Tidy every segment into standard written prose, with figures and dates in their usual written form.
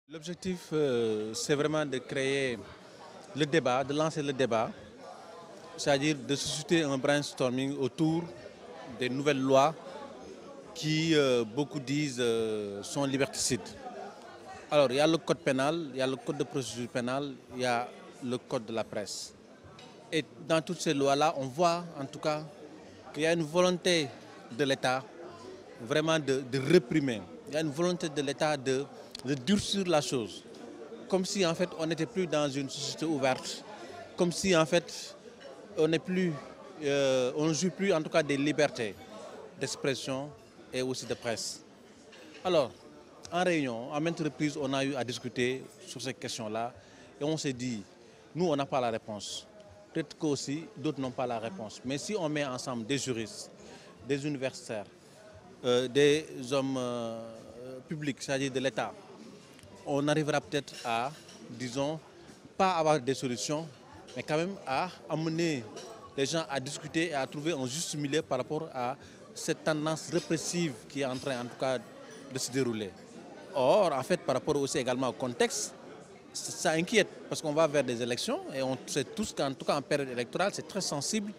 L'objectif, c'est vraiment de créer le débat, de lancer le débat, c'est-à-dire de susciter un brainstorming autour des nouvelles lois qui, beaucoup disent, sont liberticides. Alors, il y a le code pénal, il y a le code de procédure pénale, il y a le code de la presse. Et dans toutes ces lois-là, on voit en tout cas qu'il y a une volonté de l'État vraiment de réprimer. Il y a une volonté de l'État de durcir la chose. Comme si en fait on n'était plus dans une société ouverte. Comme si en fait on n'est plus, on ne jouit plus en tout cas des libertés d'expression et aussi de presse. Alors, en réunion, à maintes reprises, on a eu à discuter sur ces questions-là et on s'est dit, nous on n'a pas la réponse. Peut-être qu'aussi d'autres n'ont pas la réponse. Mais si on met ensemble des juristes, des universitaires, des hommes publics, c'est-à-dire de l'État, on arrivera peut-être à, disons, pas avoir des solutions, mais quand même à amener les gens à discuter et à trouver un juste milieu par rapport à cette tendance répressive qui est en train, en tout cas, de se dérouler. Or, en fait, par rapport aussi également au contexte, ça inquiète parce qu'on va vers des élections et on sait tous qu'en tout cas en période électorale, c'est très sensible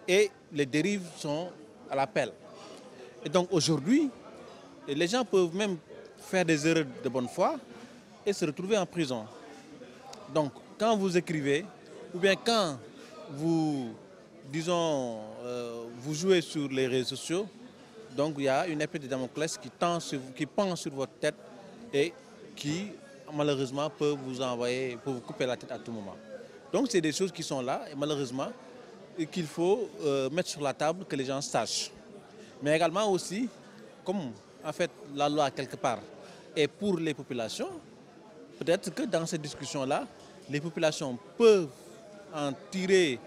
et les dérives sont à l'appel. Et donc aujourd'hui, les gens peuvent même faire des erreurs de bonne foi et se retrouver en prison. Donc quand vous écrivez ou bien quand vous, disons, vous jouez sur les réseaux sociaux, donc il y a une épée de Damoclès qui pend sur votre tête et qui malheureusement peut vous couper la tête à tout moment. Donc c'est des choses qui sont là et malheureusement qu'il faut mettre sur la table, que les gens sachent. Mais également aussi, comme en fait la loi quelque part est pour les populations, peut-être que dans cette discussion-là, les populations peuvent en tirer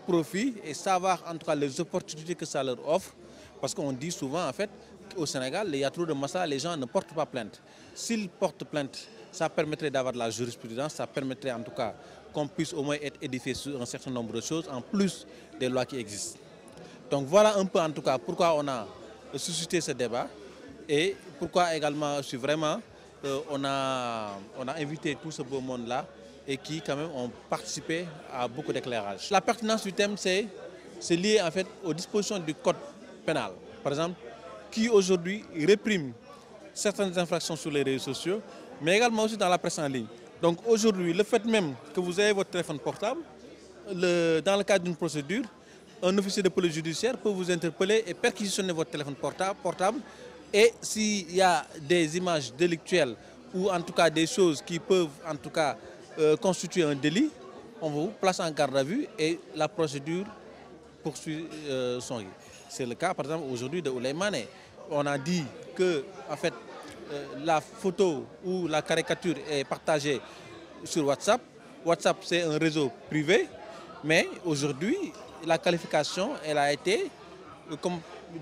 profit et savoir en tout cas les opportunités que ça leur offre. Parce qu'on dit souvent en fait qu'au Sénégal, il y a trop de massacres, les gens ne portent pas plainte. S'ils portent plainte, ça permettrait d'avoir de la jurisprudence, ça permettrait en tout cas qu'on puisse au moins être édifié sur un certain nombre de choses, en plus des lois qui existent. Donc voilà un peu en tout cas pourquoi on a suscité ce débat et pourquoi également on a invité tout ce beau monde-là et qui quand même ont participé à beaucoup d'éclairage. La pertinence du thème, c'est lié en fait aux dispositions du code pénal, par exemple, qui aujourd'hui réprime certaines infractions sur les réseaux sociaux, mais également aussi dans la presse en ligne. Donc aujourd'hui, le fait même que vous ayez votre téléphone portable, dans le cadre d'une procédure, un officier de police judiciaire peut vous interpeller et perquisitionner votre téléphone portable. Et s'il y a des images délictuelles ou en tout cas des choses qui peuvent en tout cas constituer un délit, on vous place en garde à vue et la procédure poursuit son lit. C'est le cas par exemple aujourd'hui de Ouleye Mané. On a dit que en fait, la photo ou la caricature est partagée sur WhatsApp. WhatsApp c'est un réseau privé, mais aujourd'hui la qualification elle a été comme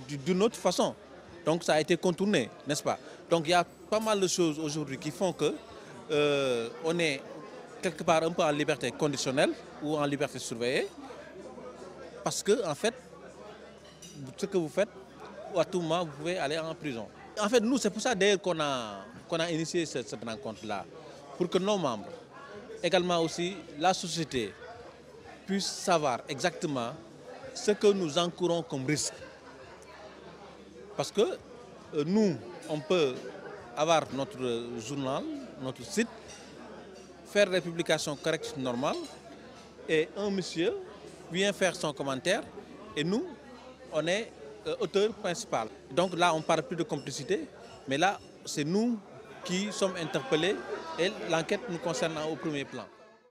d'une autre façon. Donc ça a été contourné, n'est-ce pas? Donc il y a pas mal de choses aujourd'hui qui font que on est quelque part un peu en liberté conditionnelle ou en liberté surveillée. Parce que en fait, ce que vous faites, à tout moment, vous pouvez aller en prison. En fait, nous, c'est pour ça d'ailleurs qu'on a initié cette rencontre-là. Pour que nos membres, également aussi la société, puissent savoir exactement ce que nous encourons comme risque. Parce que nous, on peut avoir notre journal, notre site, faire des publications correctes, normales, et un monsieur vient faire son commentaire, et nous, on est auteur principal. Donc là, on ne parle plus de complicité, mais là, c'est nous qui sommes interpellés, et l'enquête nous concerne au premier plan.